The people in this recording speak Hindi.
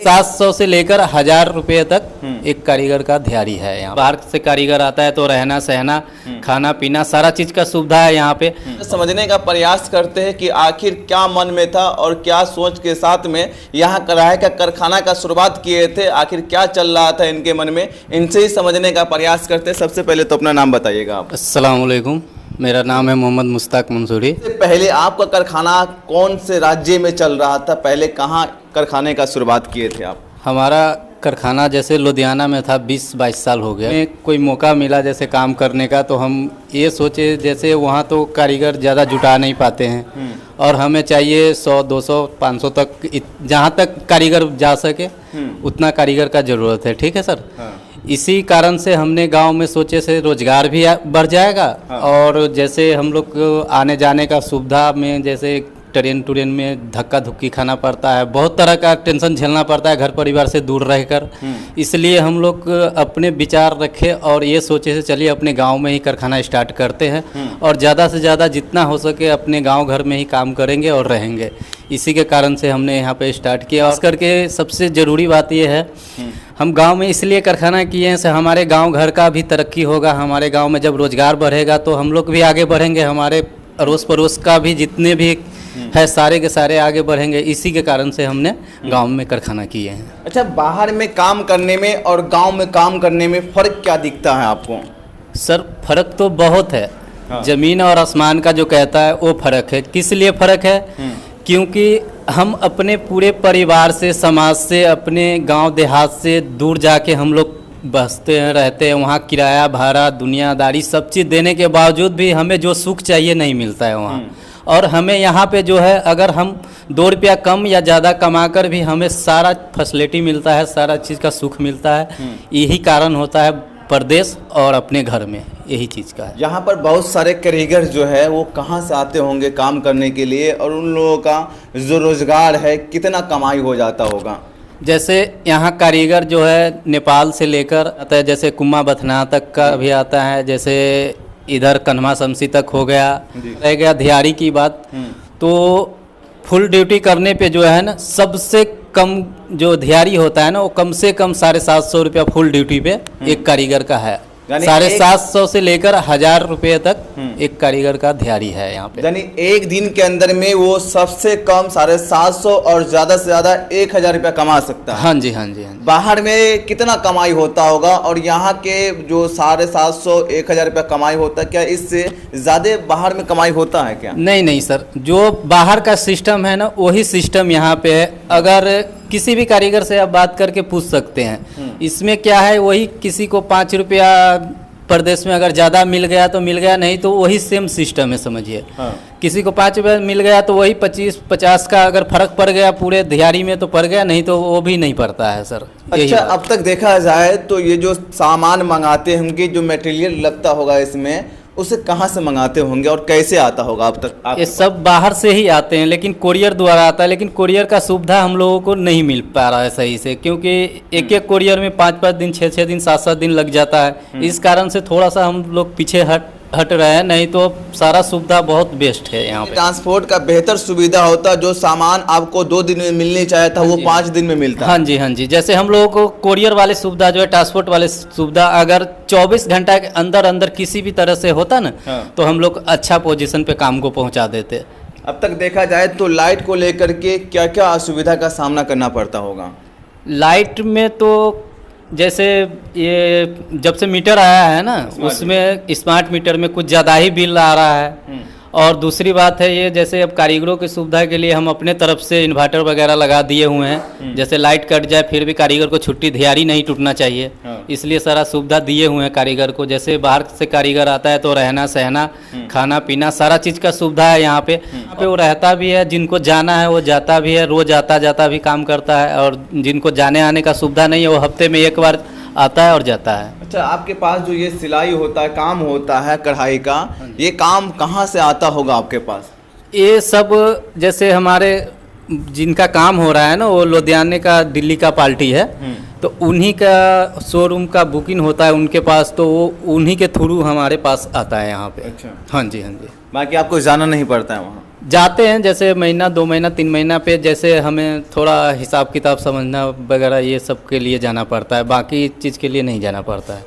700 से लेकर 1000 रुपये तक एक कारीगर का दिहाड़ी है यहाँ। बाहर से कारीगर आता है तो रहना सहना खाना पीना सारा चीज़ का सुविधा है यहाँ पे। समझने का प्रयास करते हैं कि आखिर क्या मन में था और क्या सोच के साथ में यहाँ कढ़ाई का कारखाना का शुरुआत किए थे, आखिर क्या चल रहा था इनके मन में, इनसे ही समझने का प्रयास करते हैं। सबसे पहले तो अपना नाम बताइएगा आप। अस्सलाम वालेकुम, मेरा नाम है मोहम्मद मुश्ताक मंसूरी। पहले आपका कारखाना कौन से राज्य में चल रहा था, पहले कहाँ कारखाने का शुरुआत किए थे आप? हमारा कारखाना जैसे लुधियाना में था, 20-22 साल हो गया। कोई मौका मिला जैसे काम करने का तो हम ये सोचे जैसे वहाँ तो कारीगर ज़्यादा जुटा नहीं पाते हैं और हमें चाहिए 100, 200, 500 तक जहाँ तक कारीगर जा सके उतना कारीगर का ज़रूरत है। ठीक है सर। इसी कारण से हमने गांव में सोचे से रोजगार भी बढ़ जाएगा और जैसे हम लोग आने जाने का सुविधा में जैसे ट्रेन में धक्का धुक्की खाना पड़ता है, बहुत तरह का टेंशन झेलना पड़ता है घर परिवार से दूर रहकर। इसलिए हम लोग अपने विचार रखे और ये सोचे से चलिए अपने गांव में ही कारखाना स्टार्ट करते हैं और ज़्यादा से ज़्यादा जितना हो सके अपने गांव घर में ही काम करेंगे और रहेंगे। इसी के कारण से हमने यहाँ पे स्टार्ट किया। और करके सबसे ज़रूरी बात ये है, हम गांव में इसलिए कारखाना किए हैं से हमारे गांव घर का भी तरक्की होगा। हमारे गांव में जब रोज़गार बढ़ेगा तो हम लोग भी आगे बढ़ेंगे, हमारे अड़ोस पड़ोस का भी जितने भी है सारे के सारे आगे बढ़ेंगे। इसी के कारण से हमने गांव में कारखाना किए हैं। अच्छा, बाहर में काम करने में और गांव में काम करने में फ़र्क क्या दिखता है आपको? सर फ़र्क तो बहुत है। ज़मीन और आसमान का जो कहता है वो फ़र्क है। किस लिए फ़र्क है? क्योंकि हम अपने पूरे परिवार से, समाज से, अपने गांव देहात से दूर जाके हम लोग बसते हैं, रहते हैं। वहाँ किराया भाड़ा दुनियादारी सब चीज़ देने के बावजूद भी हमें जो सुख चाहिए नहीं मिलता है वहाँ। और हमें यहाँ पे जो है अगर हम 2 रुपया कम या ज़्यादा कमा कर भी हमें सारा फैसिलिटी मिलता है, सारा चीज़ का सुख मिलता है। यही कारण होता है परदेश और अपने घर में, यही चीज़ का है। यहाँ पर बहुत सारे कारीगर जो है वो कहाँ से आते होंगे काम करने के लिए, और उन लोगों का जो रोज़गार है कितना कमाई हो जाता होगा? जैसे यहाँ कारीगर जो है नेपाल से लेकर आता है, जैसे कुम्मा बथना तक का भी आता है, जैसे इधर कन्हमा शमसी तक हो गया। रह गया दिहाड़ी की बात, तो फुल ड्यूटी करने पे जो है ना सबसे कम जो दिहाड़ी होता है ना वो कम से कम 750 रुपया फुल ड्यूटी पे एक कारीगर का है। 750 से लेकर 1000 रुपये तक एक कारीगर का दिहाड़ी है यहाँ पे। यानी एक दिन के अंदर में वो सबसे कम 750 और ज़्यादा से ज़्यादा 1000 रुपया कमा सकता है। हाँ जी, हाँ जी, हाँ जी। बाहर में कितना कमाई होता होगा और यहाँ के जो 750 1000 रुपया कमाई होता है, क्या इससे ज़्यादा बाहर में कमाई होता है क्या? नहीं नहीं सर, जो बाहर का सिस्टम है ना वही सिस्टम यहाँ पे है। अगर किसी भी कारीगर से आप बात करके पूछ सकते हैं। इसमें क्या है, वही किसी को 5 रुपया प्रदेश में अगर ज़्यादा मिल गया तो मिल गया, नहीं तो वही सेम सिस्टम है समझिए। किसी को 5 रुपया मिल गया तो वही 25-50 का अगर फर्क पड़ गया पूरे दिहाड़ी में तो पड़ गया, नहीं तो वो भी नहीं पड़ता है सर। अच्छा, अब तक देखा जाए तो ये जो सामान मंगाते होंगे, जो मटेरियल लगता होगा इसमें, उसे कहाँ से मंगाते होंगे और कैसे आता होगा अब तक? ये सब बाहर से ही आते हैं, लेकिन कोरियर द्वारा आता है। लेकिन कोरियर का सुविधा हम लोगों को नहीं मिल पा रहा है सही से, क्योंकि एक एक कोरियर में 5-5 दिन, 6-6 दिन, 7-7 दिन लग जाता है। इस कारण से थोड़ा सा हम लोग पीछे हट रहे हैं, नहीं तो सारा सुविधा बहुत बेस्ट है यहाँ पे। ट्रांसपोर्ट का बेहतर सुविधा होता, जो सामान आपको 2 दिन में मिलने चाहिए था वो 5 दिन में मिलता। हाँ जी, हाँ जी। जैसे हम लोगों को कोरियर वाले सुविधा जो है, ट्रांसपोर्ट वाले सुविधा अगर 24 घंटा के अंदर अंदर किसी भी तरह से होता ना तो हम लोग अच्छा पोजीशन पे काम को पहुँचा देते। अब तक देखा जाए तो लाइट को लेकर के क्या क्या असुविधा का सामना करना पड़ता होगा? लाइट में तो जैसे ये जब से मीटर आया है ना उसमें स्मार्ट मीटर में कुछ ज़्यादा ही बिल आ रहा है। और दूसरी बात है ये, जैसे अब कारीगरों की सुविधा के लिए हम अपने तरफ से इन्वर्टर वगैरह लगा दिए हुए हैं। जैसे लाइट कट जाए फिर भी कारीगर को छुट्टी, दिहाड़ी नहीं टूटना चाहिए, इसलिए सारा सुविधा दिए हुए हैं कारीगर को। जैसे बाहर से कारीगर आता है तो रहना सहना खाना पीना सारा चीज़ का सुविधा है यहाँ पे। वो रहता भी है, जिनको जाना है वो जाता भी है, रोज़ आता जाता भी काम करता है। और जिनको जाने आने का सुविधा नहीं है वो हफ्ते में एक बार आता है और जाता है। अच्छा, आपके पास जो ये सिलाई होता है, काम होता है कढ़ाई का, ये काम कहाँ से आता होगा आपके पास? ये सब जैसे हमारे जिनका काम हो रहा है ना वो लुधियाने का, दिल्ली का पार्टी है, तो उन्हीं का शोरूम का बुकिंग होता है उनके पास, तो वो उन्हीं के थ्रू हमारे पास आता है यहाँ पे। अच्छा। हाँ जी, हाँ जी। बाकी आपको जाना नहीं पड़ता है वहाँ? जाते हैं जैसे महीना 2 महीना 3 महीना पे, जैसे हमें थोड़ा हिसाब किताब समझना वगैरह ये सब के लिए जाना पड़ता है, बाकी चीज़ के लिए नहीं जाना पड़ता है।